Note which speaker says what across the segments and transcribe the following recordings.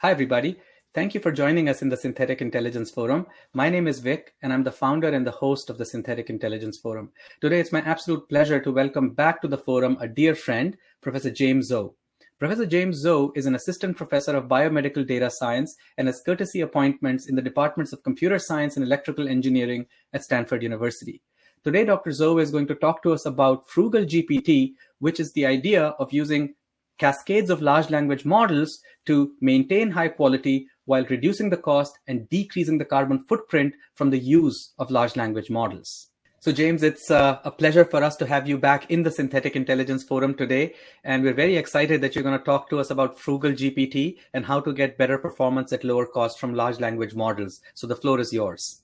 Speaker 1: Hi, everybody. Thank you for joining us in the Synthetic Intelligence Forum. My name is Vic, and I'm the founder and the host of the Synthetic Intelligence Forum. Today, it's my absolute pleasure to welcome back to the forum a dear friend, Professor James Zou. Professor James Zou is an assistant professor of biomedical data science and has courtesy appointments in the departments of computer science and electrical engineering at Stanford University. Today, Dr. Zou is going to talk to us about FrugalGPT, which is the idea of using cascades of large language models to maintain high quality while reducing the cost and decreasing the carbon footprint from the use of large language models. So James, it's a pleasure for us to have you back in the Synthetic Intelligence Forum today. And we're very excited that you're going to talk to us about FrugalGPT and how to get better performance at lower cost from large language models. So the floor is yours.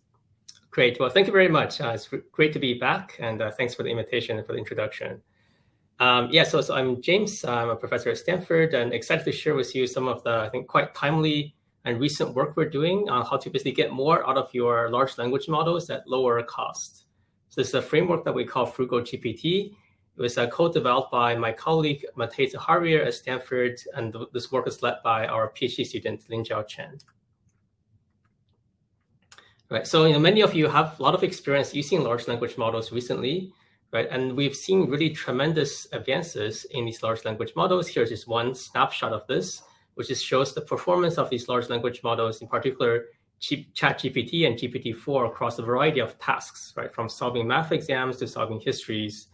Speaker 2: Great. Well, thank you very much. It's great to be back. And thanks for the invitation and for the introduction. So I'm James. I'm a professor at Stanford and excited to share with you some of the, I think, quite timely and recent work we're doing on how to basically get more out of your large language models at lower cost. So this is a framework that we call FrugalGPT. It was co-developed by my colleague, Matej Zaharia at Stanford, and this work is led by our PhD student, Linjiao Chen. Right, so many of you have a lot of experience using large language models recently. Right, and we've seen really tremendous advances in these large language models. Here's just one snapshot of this, which just shows the performance of these large language models, in particular ChatGPT and GPT-4 across a variety of tasks, right, from solving math exams to solving histories.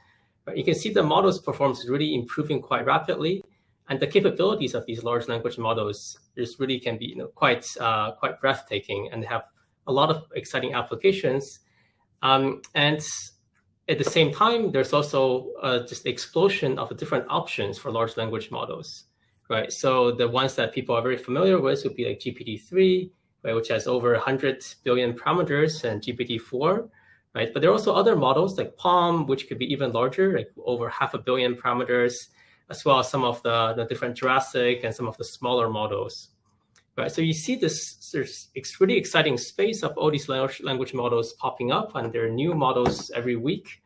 Speaker 2: Right, you can see the model's performance is really improving quite rapidly, and the capabilities of these large language models just really can be quite breathtaking and have a lot of exciting applications. And at the same time, there's also just the explosion of the different options for large language models, right? So the ones that people are very familiar with would be like GPT-3, right, which has over 100 billion parameters, and GPT-4, right? But there are also other models like PaLM, which could be even larger, like over 500 million parameters, as well as some of the different Jurassic and some of the smaller models, right? So you see there's really exciting space of all these large language models popping up, and there are new models every week,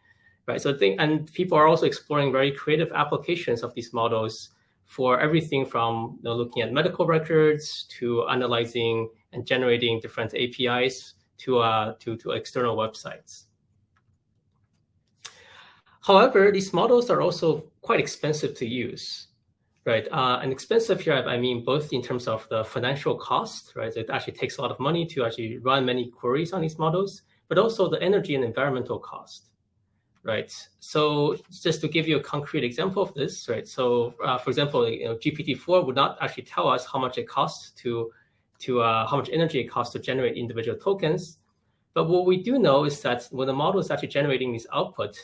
Speaker 2: right? So and people are also exploring very creative applications of these models for everything from looking at medical records to analyzing and generating different APIs to external websites. However, these models are also quite expensive to use. Right, and expensive here, I mean both in terms of the financial cost, right? It actually takes a lot of money to actually run many queries on these models, but also the energy and environmental cost, right? So just to give you a concrete example of this, right? So for example, GPT-4 would not actually tell us how much it costs how much energy it costs to generate individual tokens. But what we do know is that when the model is actually generating these output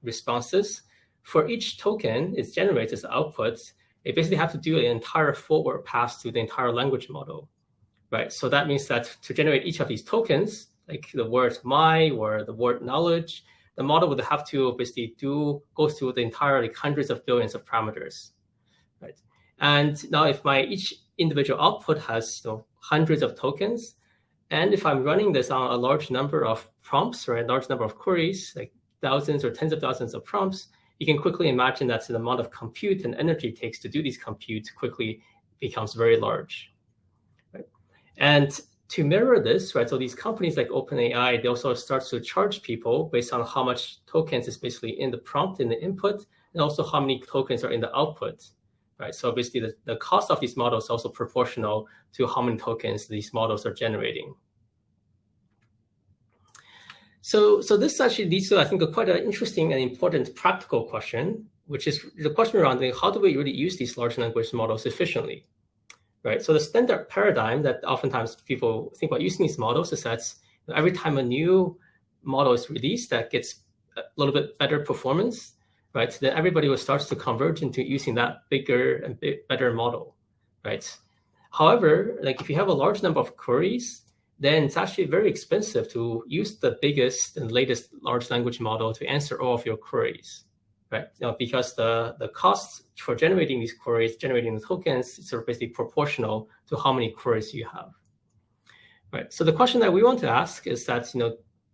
Speaker 2: responses, for each token it generates as output, it basically has to do an entire forward pass to the entire language model, right? So that means that to generate each of these tokens, like the word my or the word knowledge, the model would have to basically go through the entire hundreds of billions of parameters, right? And now if each individual output has hundreds of tokens, and if I'm running this on a large number of prompts or a large number of queries, like thousands or tens of thousands of prompts, you can quickly imagine that the amount of compute and energy it takes to do these computes quickly becomes very large, right? And to mirror this, right, so these companies like OpenAI, they also start to charge people based on how much tokens is basically in the prompt, in the input, and also how many tokens are in the output, right? So basically the cost of these models is also proportional to how many tokens these models are generating. So this actually leads to, I think, quite an interesting and important practical question, which is the question around how do we really use these large language models efficiently, right? So the standard paradigm that oftentimes people think about using these models is that every time a new model is released that gets a little bit better performance, right, then everybody will start to converge into using that bigger and better model, right? However, like if you have a large number of queries, then it's actually very expensive to use the biggest and latest large language model to answer all of your queries, right? Because the costs for generating these queries, generating the tokens, is sort of basically proportional to how many queries you have, right? So the question that we want to ask is that,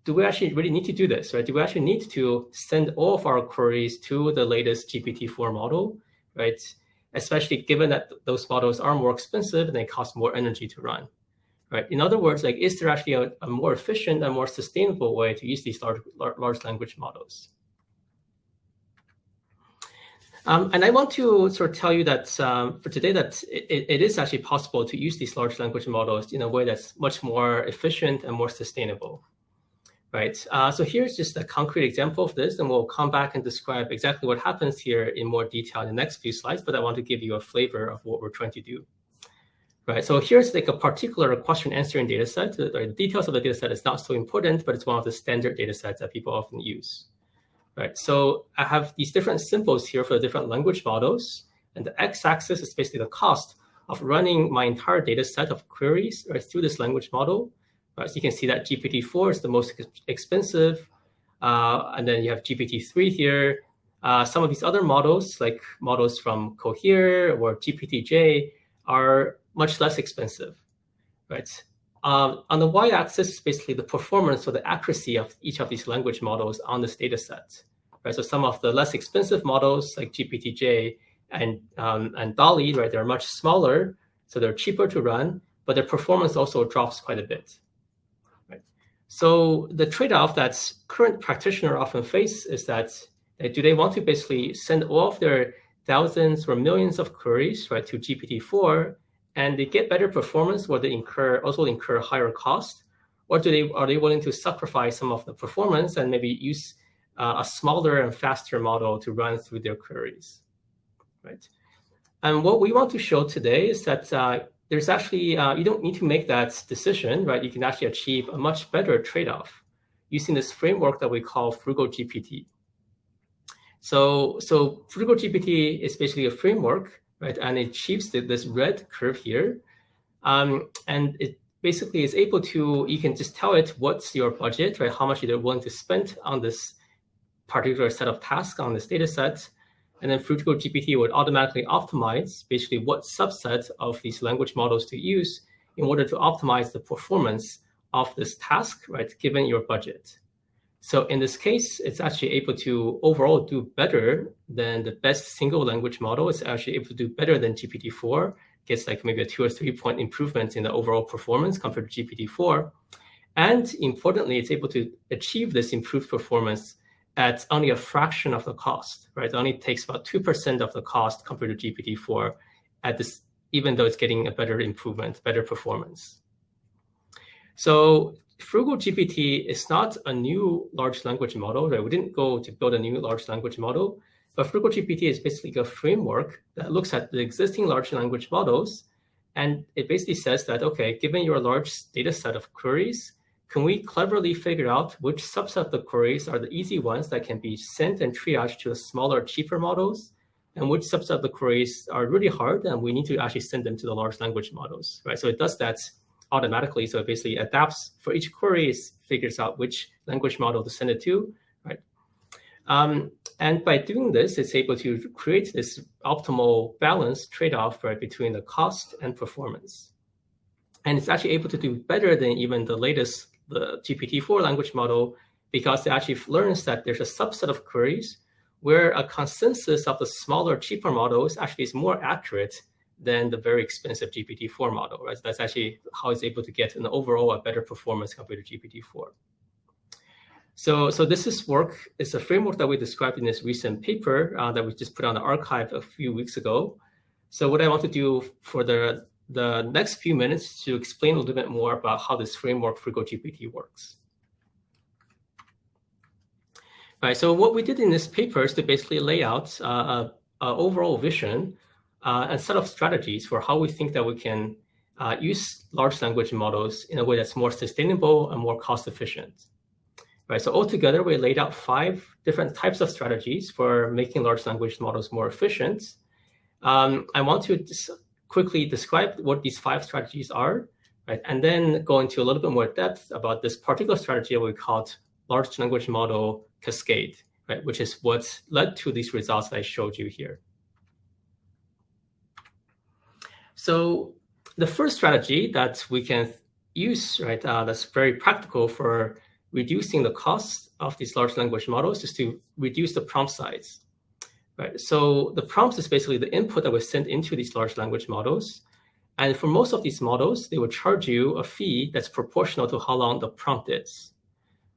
Speaker 2: do we actually really need to do this, right? Do we actually need to send all of our queries to the latest GPT-4 model, right? especially given that those models are more expensive and they cost more energy to run. Right. In other words, like, is there actually a more efficient and more sustainable way to use these large language models? And I want to sort of tell you that for today that it is actually possible to use these large language models in a way that's much more efficient and more sustainable. Right. So here's just a concrete example of this, and we'll come back and describe exactly what happens here in more detail in the next few slides. But I want to give you a flavor of what we're trying to do. Right, so here's like a particular question answering data set. The details of the data set is not so important, but it's one of the standard data sets that people often use. Right, so I have these different symbols here for the different language models, and the x-axis is basically the cost of running my entire data set of queries right through this language model. Right, so you can see that GPT-4 is the most expensive, and then you have GPT-3 here. Some of these other models, like models from Cohere or GPT-J, are much less expensive, right? On the y-axis is basically the performance or the accuracy of each of these language models on this data set, right? So some of the less expensive models like GPT-J and DALL-E, right, they're much smaller, so they're cheaper to run, but their performance also drops quite a bit, right? So the trade-off that current practitioners often face is that do they want to basically send all of their thousands or millions of queries, right, to GPT-4, and they get better performance, where they also incur higher cost, or are they willing to sacrifice some of the performance and maybe use a smaller and faster model to run through their queries, right? And what we want to show today is that there's actually you don't need to make that decision, right? You can actually achieve a much better trade-off using this framework that we call FrugalGPT. So FrugalGPT is basically a framework, right? And it achieves this red curve here. And it basically is able to, you can just tell it what's your budget, right? How much you're willing to spend on this particular set of tasks on this data set. And then FrugalGPT would automatically optimize basically what subset of these language models to use in order to optimize the performance of this task, right? Given your budget. So in this case, it's actually able to overall do better than the best single language model. It's actually able to do better than GPT-4, gets like maybe a 2 or 3 point improvement in the overall performance compared to GPT-4. And importantly, it's able to achieve this improved performance at only a fraction of the cost, right? It only takes about 2% of the cost compared to GPT-4 at this, even though it's getting a better improvement, better performance. So FrugalGPT is not a new large language model, right? We didn't go to build a new large language model, but FrugalGPT is basically a framework that looks at the existing large language models. And it basically says that, okay, given your large data set of queries, can we cleverly figure out which subset of the queries are the easy ones that can be sent and triaged to the smaller, cheaper models, and which subset of the queries are really hard and we need to actually send them to the large language models, right? So it does that automatically. So it basically adapts for each query, it figures out which language model to send it to, right? And by doing this, it's able to create this optimal balance trade-off, right, between the cost and performance. And it's actually able to do better than even the latest, the GPT-4 language model, because it actually learns that there's a subset of queries where a consensus of the smaller, cheaper models actually is more accurate than the very expensive GPT-4 model, right? So that's actually how it's able to get an overall a better performance compared to GPT-4. So this is work. It's a framework that we described in this recent paper that we just put on the archive a few weeks ago. So what I want to do for the next few minutes is to explain a little bit more about how this framework FrugalGPT works. Right, so what we did in this paper is to basically lay out an overall vision and set of strategies for how we think that we can use large language models in a way that's more sustainable and more cost efficient. Right, so altogether, we laid out 5 different types of strategies for making large language models more efficient. I want to quickly describe what these 5 strategies are, right, and then go into a little bit more depth about this particular strategy we called large language model cascade, right, which is what led to these results that I showed you here. So the first strategy that we can use, right, that's very practical for reducing the cost of these large language models is to reduce the prompt size. right? So the prompts is basically the input that was sent into these large language models. And for most of these models, they will charge you a fee that's proportional to how long the prompt is.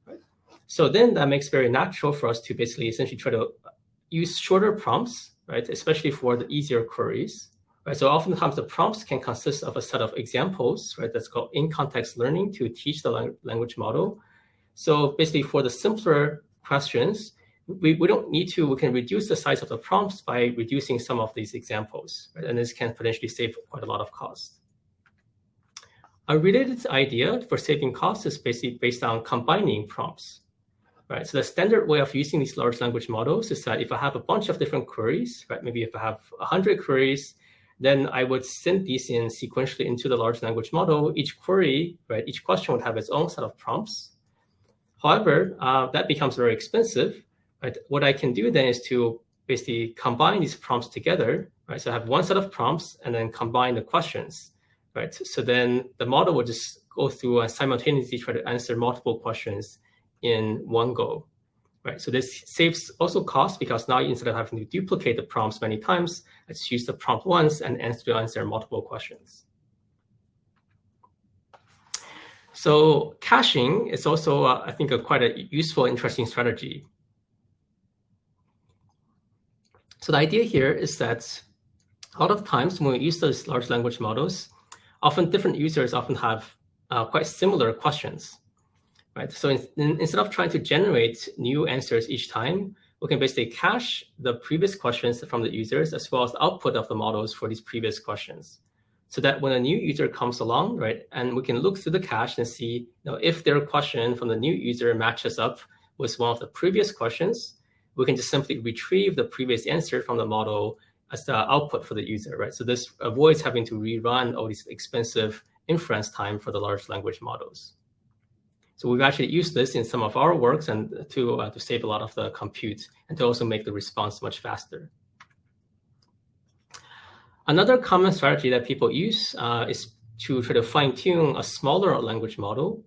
Speaker 2: Right? So then that makes it very natural for us to basically essentially try to use shorter prompts, right? Especially for the easier queries. Right? So oftentimes the prompts can consist of a set of examples, right? That's called in-context learning to teach the language model. So basically for the simpler questions, we don't need to, we can reduce the size of the prompts by reducing some of these examples, right? And this can potentially save quite a lot of cost. A related idea for saving costs is basically based on combining prompts, right? So the standard way of using these large language models is that if I have a bunch of different queries, right? Maybe if I have 100 queries, then I would send these in sequentially into the large language model. Each query, right? Each question would have its own set of prompts. However, that becomes very expensive. Right. What I can do then is to basically combine these prompts together, right? So I have one set of prompts and then combine the questions, right? So then the model will just go through and simultaneously try to answer multiple questions in one go, right? So this saves also cost because now instead of having to duplicate the prompts many times, I just use the prompt once and answer multiple questions. So caching is also, I think, quite a useful, interesting strategy. So the idea here is that a lot of times when we use those large language models, often different users often have quite similar questions, right? So instead of trying to generate new answers each time, we can basically cache the previous questions from the users as well as the output of the models for these previous questions. So that when a new user comes along, right, and we can look through the cache and see, if their question from the new user matches up with one of the previous questions, we can just simply retrieve the previous answer from the model as the output for the user, right? So this avoids having to rerun all these expensive inference time for the large language models. So we've actually used this in some of our works and to save a lot of the compute and to also make the response much faster. Another common strategy that people use is to try to fine-tune a smaller language model,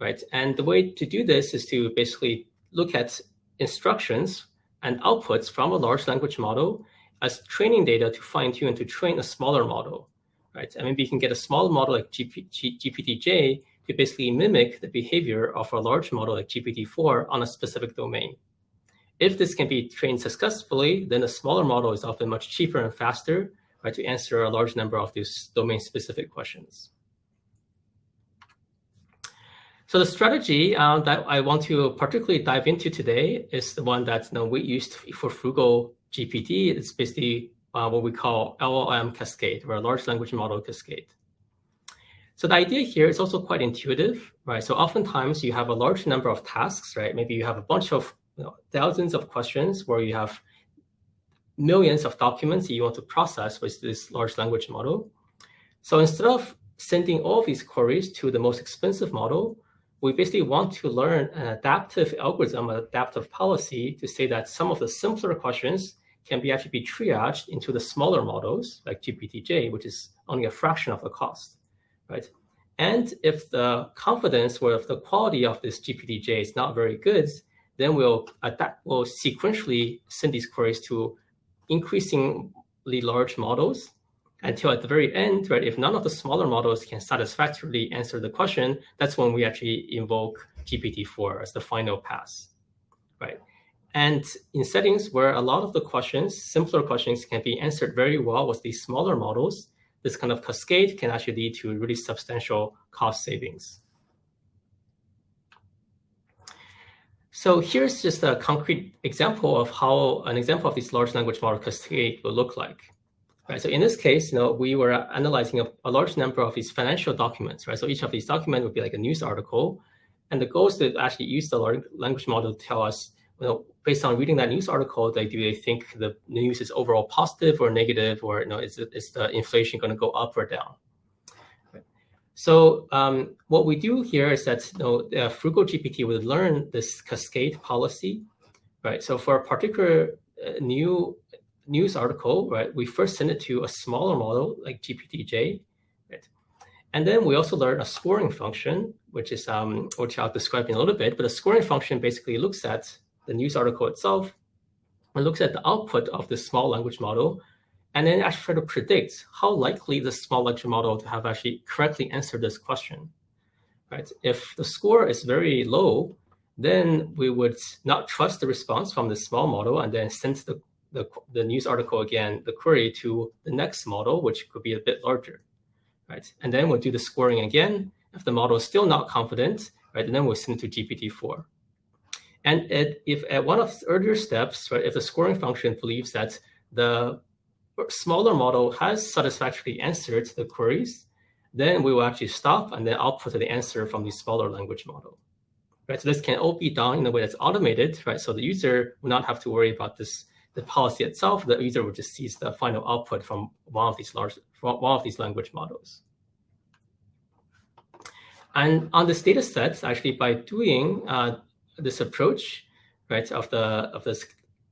Speaker 2: right? And the way to do this is to basically look at instructions and outputs from a large language model as training data to fine-tune to train a smaller model, right? And maybe you can get a small model like GPT-J to basically mimic the behavior of a large model like GPT-4 on a specific domain. If this can be trained successfully, then a smaller model is often much cheaper and faster, right, to answer a large number of these domain-specific questions. So the strategy that I want to particularly dive into today is the one that we used for FrugalGPT. It's basically what we call LLM cascade, or a large language model cascade. So the idea here is also quite intuitive, right? So oftentimes you have a large number of tasks, right? Maybe you have a bunch of thousands of questions where you have millions of documents that you want to process with this large language model. So instead of sending all of these queries to the most expensive model, we basically want to learn an adaptive algorithm, an adaptive policy to say that some of the simpler questions can actually be triaged into the smaller models like GPT-J, which is only a fraction of the cost, right? And if the confidence or if the quality of this GPT-J is not very good, then we'll sequentially send these queries to increasingly large models until at the very end, right, if none of the smaller models can satisfactorily answer the question, that's when we actually invoke GPT-4 as the final pass, right? And in settings where a lot of the questions, simpler questions, can be answered very well with these smaller models, this kind of cascade can actually lead to really substantial cost savings. So here's just a concrete example of how an example of this large language model cascade will look like. Right, so in this case, we were analyzing a large number of these financial documents, right? So each of these documents would be like a news article, and the goal is to actually use the large language model to tell us, based on reading that news article, do they think the news is overall positive or negative, or is the inflation going to go up or down? Right. So what we do here is that FrugalGPT would learn this cascade policy, right? So for a particular new news article, right, we first send it to a smaller model like GPT-J, right? And then we also learn a scoring function, which I'll describe in a little bit. But the scoring function basically looks at the news article itself, and looks at the output of this small language model, and then actually try to predict how likely the small language model to have actually correctly answered this question. Right? If the score is very low, then we would not trust the response from the small model and then send the news article again, the query to the next model, which could be a bit larger. Right? And then we'll do the scoring again. If the model is still not confident, right, and then we'll send it to GPT-4. And if at one of the earlier steps, right, if the scoring function believes that the smaller model has satisfactorily answered the queries, then we will actually stop and then output the answer from the smaller language model. Right? So this can all be done in a way that's automated, right? So the user will not have to worry about the policy itself. The user will just see the final output from one of these language models. And on this data set, actually, by doing this approach, right, of this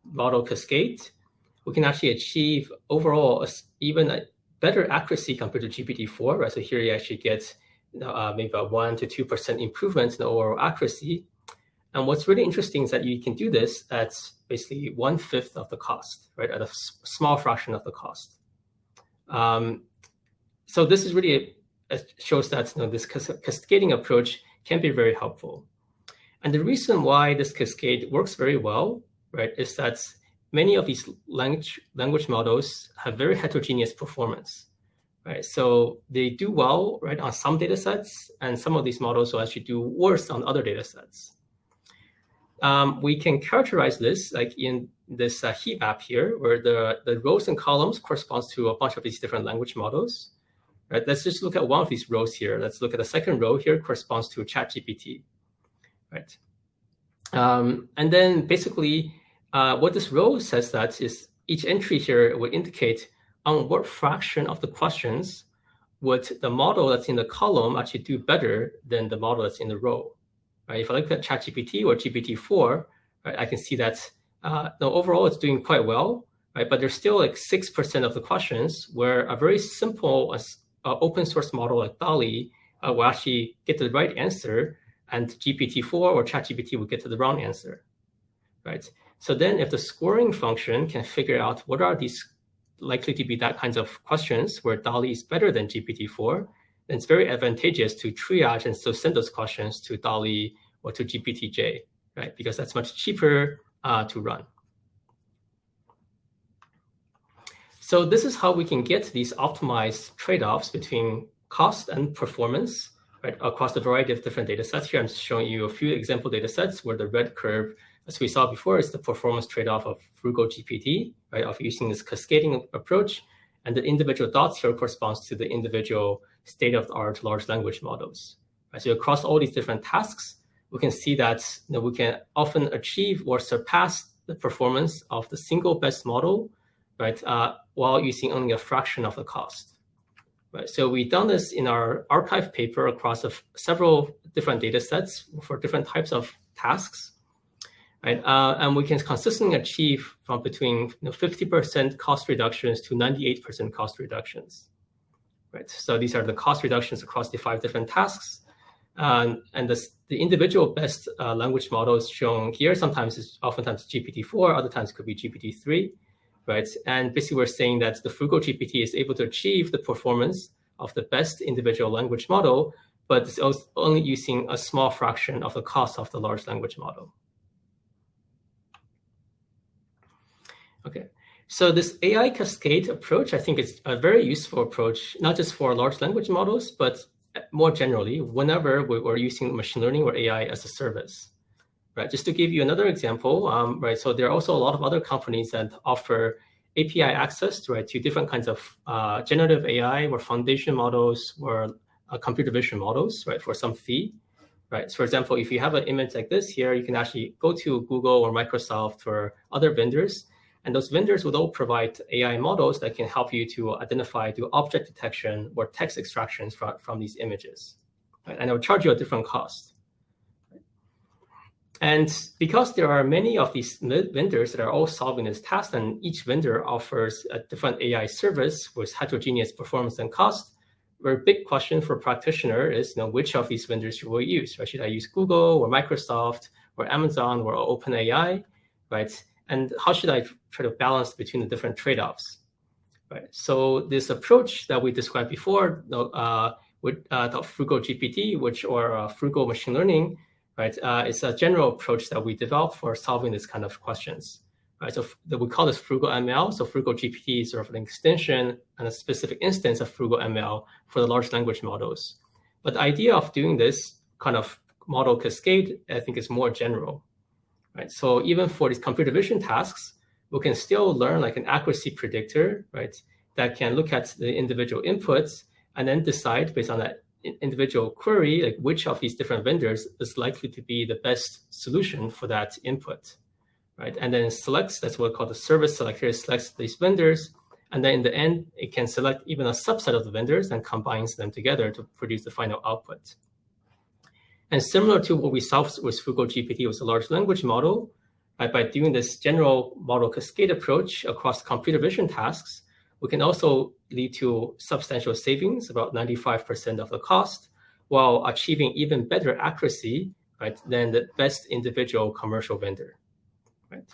Speaker 2: model cascade, we can actually achieve overall even a better accuracy compared to GPT-4. Right? So here you actually get maybe a 1 to 2% improvement in the overall accuracy. And what's really interesting is that you can do this at basically 1/5 of the cost, right, at a small fraction of the cost. So this is really shows that this cascading approach can be very helpful. And the reason why this cascade works very well, right, is that many of these language models have very heterogeneous performance, right? So they do well, right, on some data sets, and some of these models will actually do worse on other data sets. We can characterize this like in this heat map here, where the rows and columns corresponds to a bunch of these different language models. Right? Let's just look at one of these rows here. Let's look at the second row here, corresponds to ChatGPT. Right? And then basically, what this row says that is each entry here would indicate on what fraction of the questions would the model that's in the column actually do better than the model that's in the row. Right? If I look at ChatGPT or GPT-4, right, I can see that overall it's doing quite well, right? But there's still like 6% of the questions where a very simple open source model like DALL-E will actually get the right answer, and GPT-4 or ChatGPT will get to the wrong answer, right? So then if the scoring function can figure out what are these likely to be that kinds of questions where DALL-E is better than GPT-4, then it's very advantageous to triage and so send those questions to DALL-E or to GPT-J, right? Because that's much cheaper to run. So this is how we can get these optimized trade-offs between cost and performance, right, across a variety of different data sets. Here I'm showing you a few example data sets where the red curve, as we saw before, is the performance trade-off of FrugalGPT, right, of using this cascading approach. And the individual dots here corresponds to the individual state-of-the-art large language models. Right? So across all these different tasks, we can see that we can often achieve or surpass the performance of the single best model, right, while using only a fraction of the cost. Right? So we've done this in our archive paper across several different data sets for different types of tasks. Right? And we can consistently achieve from between 50% cost reductions to 98% cost reductions. Right? So these are the cost reductions across the 5 different tasks. And the individual best language models shown here oftentimes GPT-4, other times could be GPT-3. Right? And basically we're saying that the FrugalGPT is able to achieve the performance of the best individual language model, but it's only using a small fraction of the cost of the large language model. Okay, so this AI cascade approach, I think is a very useful approach, not just for large language models, but more generally, whenever we're using machine learning or AI as a service. Right, just to give you another example, right? So there are also a lot of other companies that offer API access to different kinds of generative AI or foundation models or computer vision models, right, for some fee. Right. So for example, if you have an image like this here, you can actually go to Google or Microsoft or other vendors, and those vendors would all provide AI models that can help you to identify, do object detection or text extractions from these images. Right? And it will charge you a different cost. And because there are many of these vendors that are all solving this task, and each vendor offers a different AI service with heterogeneous performance and cost, a big question for practitioner is, which of these vendors should we use? Right? Should I use Google or Microsoft or Amazon or OpenAI? Right? And how should I try to balance between the different trade-offs? Right. So this approach that we described before, with the FrugalGPT, or frugal machine learning, right, is a general approach that we developed for solving this kind of questions. Right. So we call this frugal ML. So FrugalGPT is sort of an extension and a specific instance of frugal ML for the large language models. But the idea of doing this kind of model cascade, I think, is more general. Right. So even for these computer vision tasks, we can still learn like an accuracy predictor, right, that can look at the individual inputs and then decide based on that individual query, like which of these different vendors is likely to be the best solution for that input, right? And then it selects, that's what we call the service selector, it selects these vendors. And then in the end, it can select even a subset of the vendors and combines them together to produce the final output. And similar to what we solved with FrugalGPT was a large language model, right? By doing this general model cascade approach across computer vision tasks, we can also lead to substantial savings, about 95% of the cost, while achieving even better accuracy, right, than the best individual commercial vendor, right?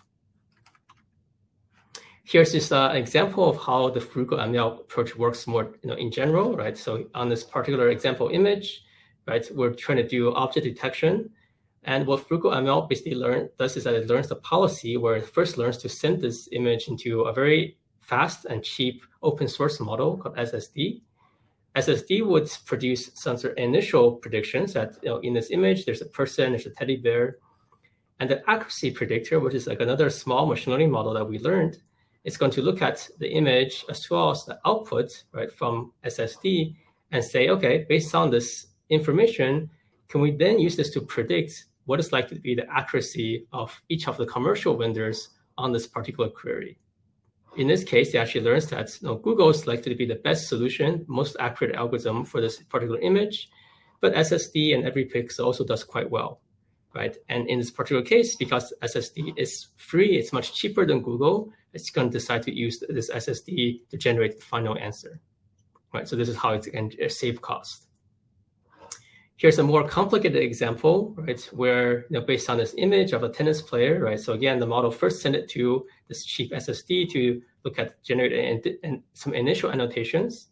Speaker 2: Here's just an example of how the frugal ML approach works more, in general, right? So on this particular example image, right, we're trying to do object detection. And what frugal ML basically does is that it learns the policy where it first learns to send this image into a very fast and cheap open source model called SSD. SSD would produce some sort of initial predictions that, in this image, there's a person, there's a teddy bear. And the accuracy predictor, which is like another small machine learning model that we learned, is going to look at the image as well as the output, right, from SSD and say, okay, based on this information, can we then use this to predict what is likely to be the accuracy of each of the commercial vendors on this particular query? In this case, it actually learns that Google is likely to be the best solution, most accurate algorithm for this particular image, but SSD and every pixel also does quite well, right? And in this particular case, because SSD is free, it's much cheaper than Google, it's going to decide to use this SSD to generate the final answer, right? So this is how it can save cost. Here's a more complicated example, right, where based on this image of a tennis player, right? So again, the model first sent it to this cheap SSD to look at generate and some initial annotations,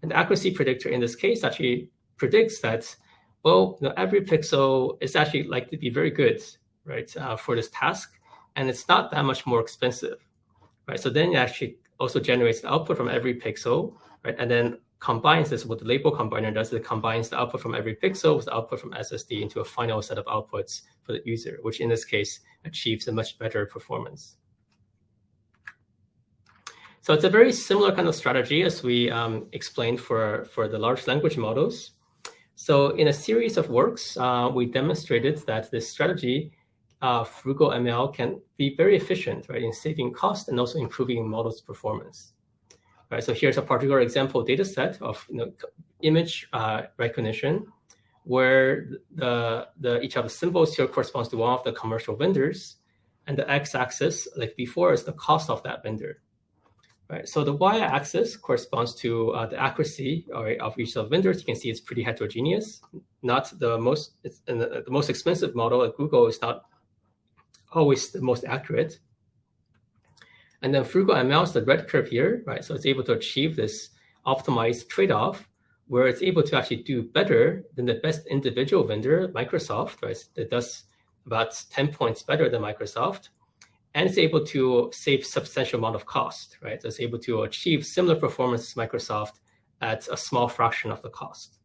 Speaker 2: and the accuracy predictor in this case actually predicts that, well, every pixel is actually likely to be very good, right, for this task, and it's not that much more expensive, right? So then it actually also generates the output from every pixel, right, and then combines this. What the label combiner does is it combines the output from every pixel with the output from SSD into a final set of outputs for the user, which in this case achieves a much better performance. So it's a very similar kind of strategy as we explained for the large language models. So in a series of works, we demonstrated that this strategy, frugal ML, can be very efficient, right, in saving cost and also improving models' performance. Right, so here's a particular example data set of image recognition, where each of the symbols here corresponds to one of the commercial vendors, and the x-axis, like before, is the cost of that vendor. Right, so the y-axis corresponds to the accuracy of each of the vendors. You can see it's pretty heterogeneous. Not the most expensive model at Google is not always the most accurate. And then frugal ML is the red curve here, right? So it's able to achieve this optimized trade-off where it's able to actually do better than the best individual vendor, Microsoft, right? That does about 10 points better than Microsoft. And it's able to save substantial amount of cost, right? So it's able to achieve similar performance as Microsoft at a small fraction of the cost,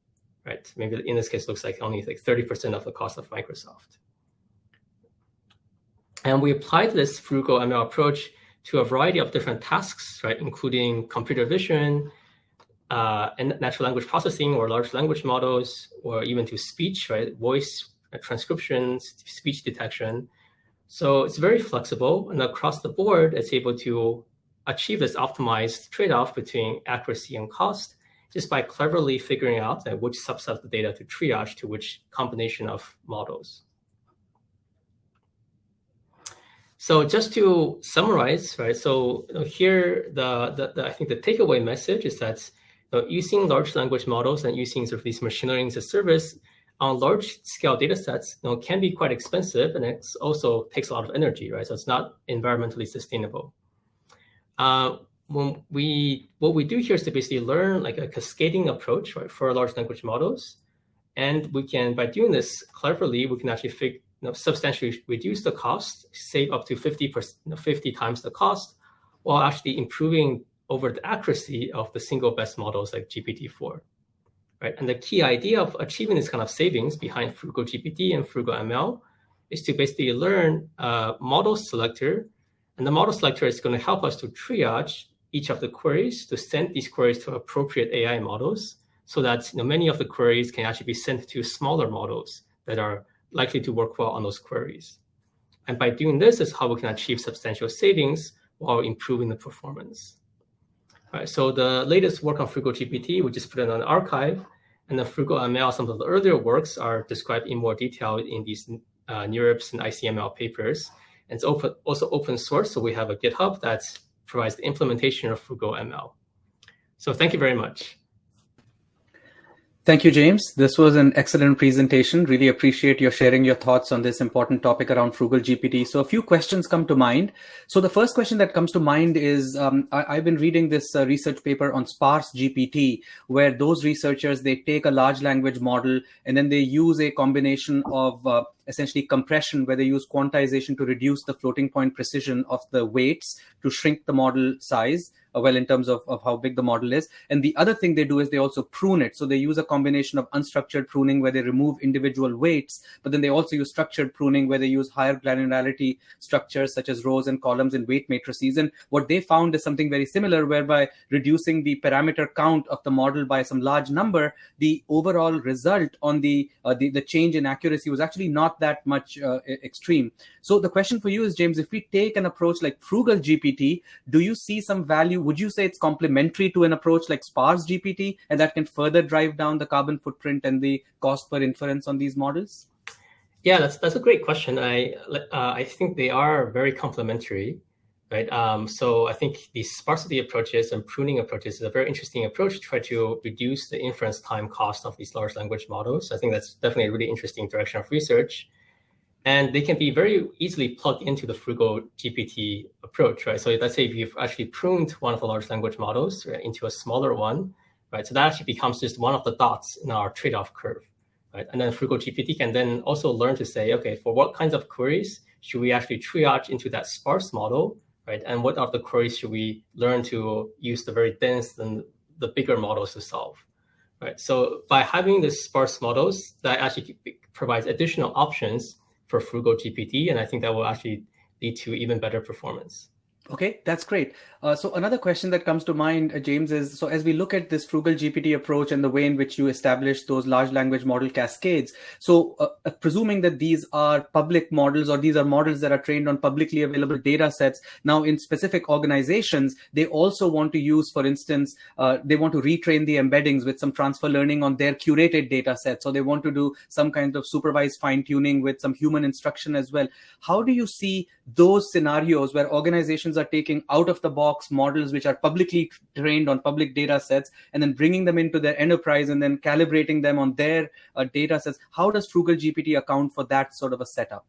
Speaker 2: right? Maybe in this case, it looks like only like 30% of the cost of Microsoft. And we applied this frugal ML approach to a variety of different tasks, right, including computer vision, and natural language processing or large language models, or even to speech, right, voice transcriptions, speech detection. So it's very flexible, and across the board, it's able to achieve this optimized trade-off between accuracy and cost just by cleverly figuring out which subset of the data to triage to which combination of models. So just to summarize, right? So here, I think the takeaway message is that using large language models and using sort of these machine learning as a service on large scale data sets, can be quite expensive, and it also takes a lot of energy, right? So it's not environmentally sustainable. What we do here is to basically learn like a cascading approach, right, for large language models. And we can, by doing this cleverly, we can actually substantially reduce the cost, save up to 50 times the cost, while actually improving over the accuracy of the single best models like GPT-4. Right? And the key idea of achieving this kind of savings behind FrugalGPT and FrugalML is to basically learn a model selector, and the model selector is going to help us to triage each of the queries, to send these queries to appropriate AI models, so that many of the queries can actually be sent to smaller models that are likely to work well on those queries. And by doing this is how we can achieve substantial savings while improving the performance. All right, so the latest work on FrugalGPT, we just put it on the archive, and the FrugalML, some of the earlier works are described in more detail in these NeurIPS and ICML papers. And it's also open source, so we have a GitHub that provides the implementation of FrugalML. So thank you very much.
Speaker 1: Thank you, James. This was an excellent presentation. Really appreciate your sharing your thoughts on this important topic around FrugalGPT. So a few questions come to mind. So the first question that comes to mind is, I've been reading this research paper on sparse GPT, where those researchers, they take a large language model and then they use a combination of essentially compression, where they use quantization to reduce the floating point precision of the weights to shrink the model size, well, in terms of how big the model is. And the other thing they do is they also prune it. So they use a combination of unstructured pruning where they remove individual weights, but then they also use structured pruning where they use higher granularity structures such as rows and columns and weight matrices. And what they found is something very similar, whereby reducing the parameter count of the model by some large number, the overall result on the change in accuracy was actually not that much extreme. So the question for you is, James, if we take an approach like FrugalGPT, do you see some value? Would you say it's complementary to an approach like sparse GPT, and that can further drive down the carbon footprint and the cost per inference on these models?
Speaker 2: Yeah, that's a great question. I think they are very complementary, right? So I think these sparsity approaches and pruning approaches is a very interesting approach to try to reduce the inference time cost of these large language models. I think that's definitely a really interesting direction of research. And they can be very easily plugged into the FrugalGPT approach, right? So let's say if you've actually pruned one of the large language models, right, into a smaller one, right? So that actually becomes just one of the dots in our trade-off curve, right? And then FrugalGPT can then also learn to say, okay, for what kinds of queries should we actually triage into that sparse model, right? And what are the queries should we learn to use the very dense and the bigger models to solve, right? So by having these sparse models, that actually provides additional options for FrugalGPT, and I think that will actually lead to even better performance.
Speaker 1: Okay, that's great. So another question that comes to mind, James, is, so as we look at this FrugalGPT approach and the way in which you establish those large language model cascades, so presuming that these are public models, or these are models that are trained on publicly available data sets, now in specific organizations, they also want to use, for instance, they want to retrain the embeddings with some transfer learning on their curated data sets. So they want to do some kind of supervised fine tuning with some human instruction as well. How do you see those scenarios where organizations are taking out of the box models which are publicly trained on public data sets and then bringing them into their enterprise and then calibrating them on their data sets? How does FrugalGPT account for that sort of a setup?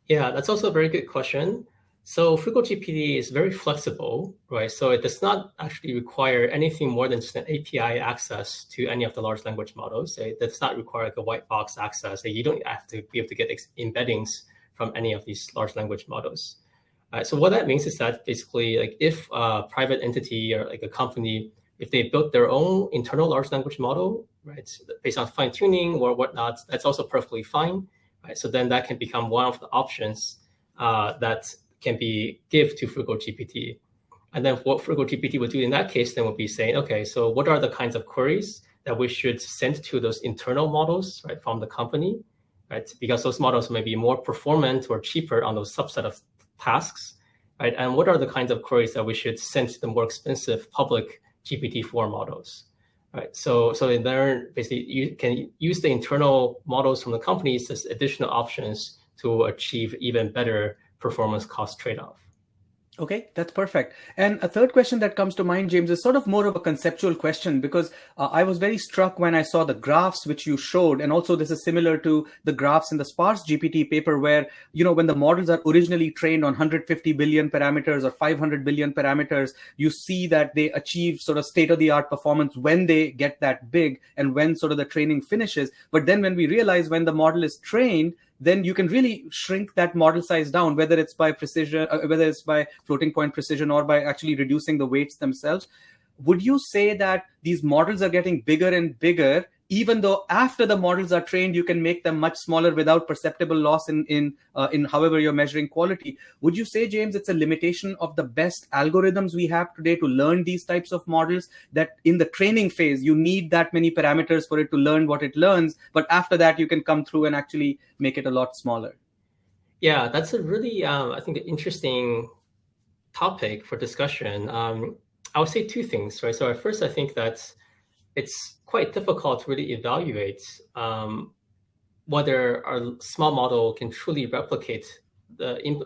Speaker 2: Yeah, that's also a very good question. So FrugalGPT is very flexible, right? So it does not actually require anything more than just an API access to any of the large language models. It does not require like a white box access. You don't have to be able to get embeddings from any of these large language models. So what that means is that basically, like if a private entity or like a company, if they built their own internal large language model, right, based on fine tuning or whatnot, that's also perfectly fine, right? So then that can become one of the options that can be give to FrugalGPT. And then what FrugalGPT would do in that case then would be saying, okay, so what are the kinds of queries that we should send to those internal models, right, from the company, right? Because those models may be more performant or cheaper on those subset of tasks, right? And what are the kinds of queries that we should send to the more expensive public GPT-4 models, right? So in there, basically, you can use the internal models from the companies as additional options to achieve even better performance cost trade-off.
Speaker 1: Okay, that's perfect. And a third question that comes to mind, James, is sort of more of a conceptual question because I was very struck when I saw the graphs which you showed. And also this is similar to the graphs in the sparse GPT paper where, when the models are originally trained on 150 billion parameters or 500 billion parameters, you see that they achieve sort of state-of-the-art performance when they get that big and when sort of the training finishes. But then when we realize when the model is trained, then you can really shrink that model size down, whether it's by precision, whether it's by floating point precision or by actually reducing the weights themselves. Would you say that these models are getting bigger and bigger, even though after the models are trained, you can make them much smaller without perceptible loss in however you're measuring quality? Would you say, James, it's a limitation of the best algorithms we have today to learn these types of models, that in the training phase, you need that many parameters for it to learn what it learns, but after that, you can come through and actually make it a lot smaller?
Speaker 2: Yeah, that's a really, I think, interesting topic for discussion. I would say two things, right? So at first, I think that it's quite difficult to really evaluate whether our small model can truly replicate the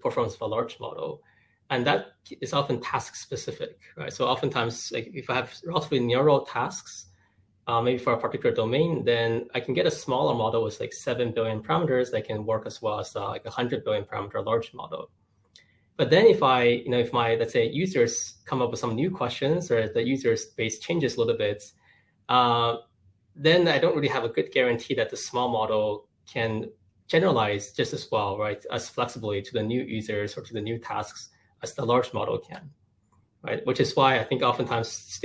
Speaker 2: performance of a large model. And that is often task specific, right? So oftentimes, like if I have relatively narrow tasks, maybe for a particular domain, then I can get a smaller model with like 7 billion parameters that can work as well as like 100 billion parameter large model. But then if my, let's say, users come up with some new questions or the user's base changes a little bit, then I don't really have a good guarantee that the small model can generalize just as well, right, as flexibly to the new users or to the new tasks as the large model can, right? Which is why I think oftentimes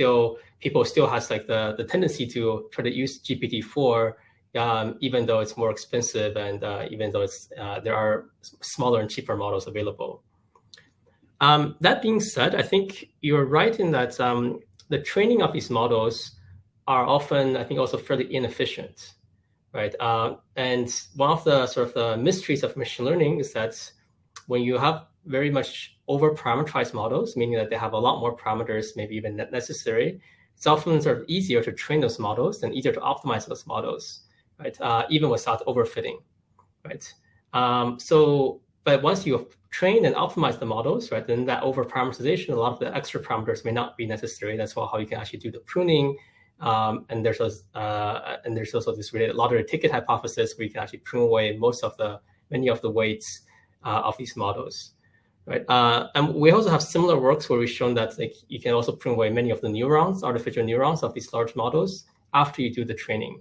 Speaker 2: people still has like the tendency to try to use GPT-4, even though it's more expensive and even though there are smaller and cheaper models available. That being said, I think you're right in that the training of these models are often, I think, also fairly inefficient, right? And one of the sort of the mysteries of machine learning is that when you have very much over-parameterized models, meaning that they have a lot more parameters, maybe even necessary, it's often sort of easier to train those models and easier to optimize those models, right? Even without overfitting, right? But once you have trained and optimized the models, right, then that over-parameterization, a lot of the extra parameters may not be necessary. That's how you can actually do the pruning. And there's also this related lottery ticket hypothesis where you can actually prune away many of the weights of these models, right? And we also have similar works where we've shown that like you can also prune away many of the neurons, artificial neurons of these large models after you do the training,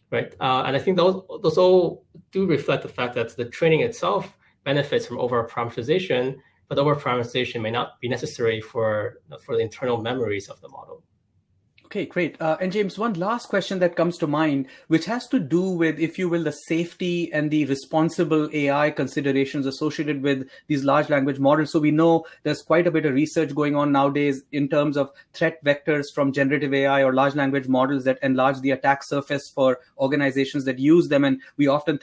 Speaker 2: right? And I think those all do reflect the fact that the training itself benefits from over-parameterization, but over-parameterization may not be necessary for the internal memories of the model.
Speaker 1: Okay, great. And James, one last question that comes to mind, which has to do with, if you will, the safety and the responsible AI considerations associated with these large language models. So we know there's quite a bit of research going on nowadays in terms of threat vectors from generative AI or large language models that enlarge the attack surface for organizations that use them. And we often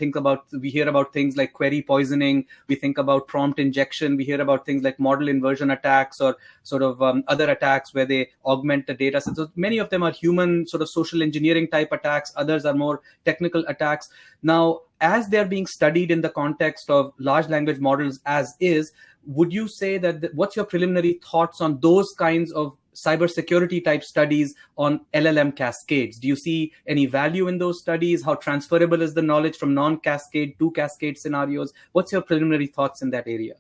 Speaker 1: we hear about things like query poisoning, we think about prompt injection, we hear about things like model inversion attacks or sort of other attacks where they augment the data. So many of them are human sort of social engineering type attacks. Others are more technical attacks. Now, as they're being studied in the context of large language models as is, would you say that what's your preliminary thoughts on those kinds of cybersecurity type studies on LLM cascades? Do you see any value in those studies? How transferable is the knowledge from non-cascade to cascade scenarios? What's your preliminary thoughts in that area?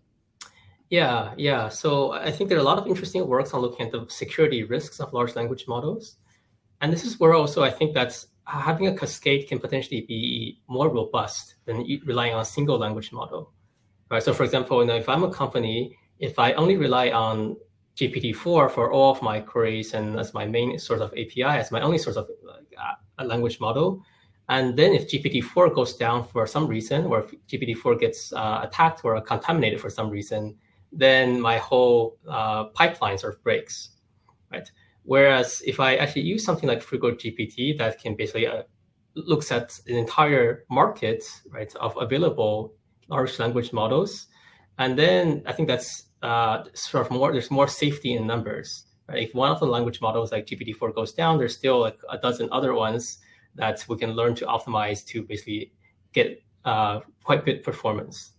Speaker 2: Yeah. So I think there are a lot of interesting works on looking at the security risks of large language models. And this is where also I think that having a cascade can potentially be more robust than relying on a single language model, right? So for example, if I'm a company, if I only rely on GPT-4 for all of my queries and as my main source of API, as my only source of a language model, and then if GPT-4 goes down for some reason, or if GPT-4 gets attacked or contaminated for some reason, then my whole pipeline sort of breaks, right? Whereas if I actually use something like FrugalGPT that can basically looks at an entire market, right, of available large language models, and then I think that's sort of there's more safety in numbers, right? If one of the language models like GPT-4 goes down, there's still like a dozen other ones that we can learn to optimize to basically get quite good performance.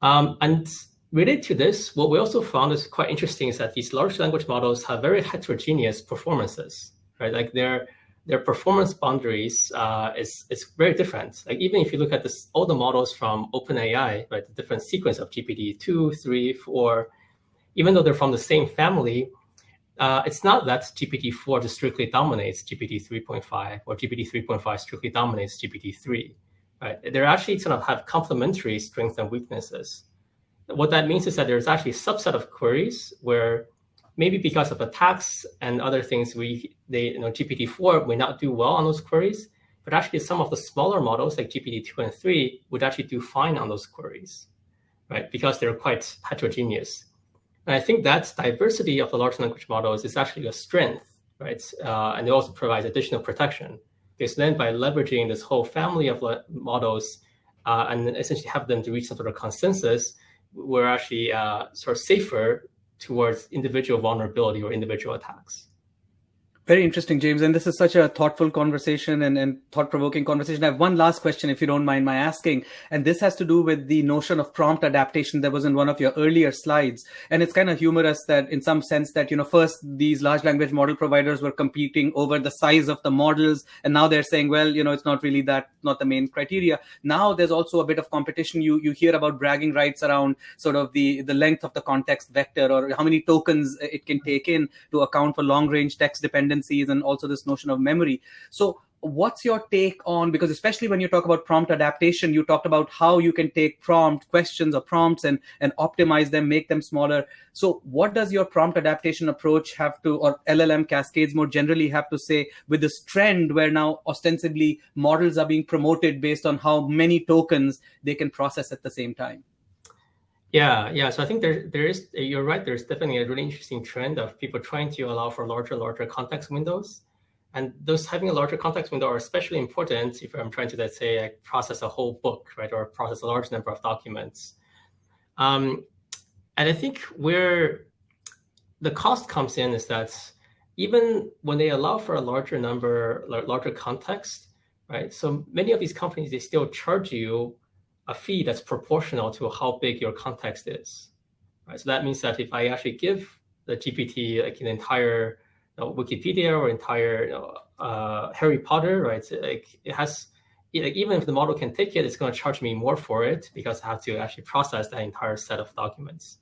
Speaker 2: And Related to this, what we also found is quite interesting is that these large language models have very heterogeneous performances, right? Like their performance boundaries is very different. Like even if you look at this, all the models from OpenAI, right, the different sequence of GPT-2, 3, 4, even though they're from the same family, it's not that GPT-4 just strictly dominates GPT 3.5 or GPT 3.5 strictly dominates GPT-3, right? They're actually sort of have complementary strengths and weaknesses. What that means is that there's actually a subset of queries where maybe because of attacks and other things, GPT-4 may not do well on those queries, but actually some of the smaller models like GPT-2 and 3 would actually do fine on those queries, right? Because they're quite heterogeneous. And I think that diversity of the large language models is actually a strength, right? And it also provides additional protection. Because then by leveraging this whole family of models and essentially have them to reach some sort of consensus, we're actually sort of safer towards individual vulnerability or individual attacks.
Speaker 1: Very interesting, James. And this is such a thoughtful conversation and thought-provoking conversation. I have one last question, if you don't mind my asking. And this has to do with the notion of prompt adaptation that was in one of your earlier slides. And it's kind of humorous that in some sense that, first these large language model providers were competing over the size of the models. And now they're saying, well, it's not really that, not the main criteria. Now there's also a bit of competition. You hear about bragging rights around sort of the length of the context vector or how many tokens it can take in to account for long-range text dependencies and also this notion of memory. So what's your take on, because especially when you talk about prompt adaptation, you talked about how you can take prompt questions or prompts and optimize them, make them smaller. So what does your prompt adaptation approach have to, or LLM cascades more generally have to say with this trend where now ostensibly models are being promoted based on how many tokens they can process at the same time?
Speaker 2: Yeah. So I think there is, you're right, there's definitely a really interesting trend of people trying to allow for larger context windows. And those having a larger context window are especially important if I'm trying to, let's say, like process a whole book, right, or process a large number of documents. And I think where the cost comes in is that even when they allow for a larger number, larger context, right, so many of these companies, they still charge you a fee that's proportional to how big your context is, right? So that means that if I actually give the GPT like an entire Wikipedia or entire Harry Potter, right? Like it has, like even if the model can take it, it's going to charge me more for it because I have to actually process that entire set of documents,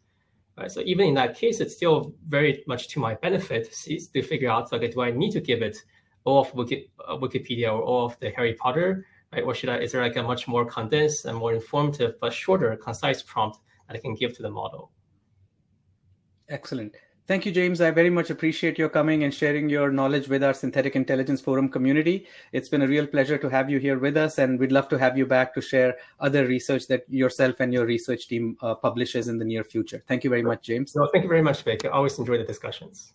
Speaker 2: right? So even in that case, it's still very much to my benefit to figure out, like, do I need to give it all of Wikipedia or all of the Harry Potter? Right? Or is there like a much more condensed and more informative but shorter, concise prompt that I can give to the model?
Speaker 1: Excellent. Thank you, James. I very much appreciate your coming and sharing your knowledge with our Synthetic Intelligence Forum community. It's been a real pleasure to have you here with us, and we'd love to have you back to share other research that yourself and your research team publishes in the near future. Thank you very much, James.
Speaker 2: No, thank you very much, Vic. I always enjoy the discussions.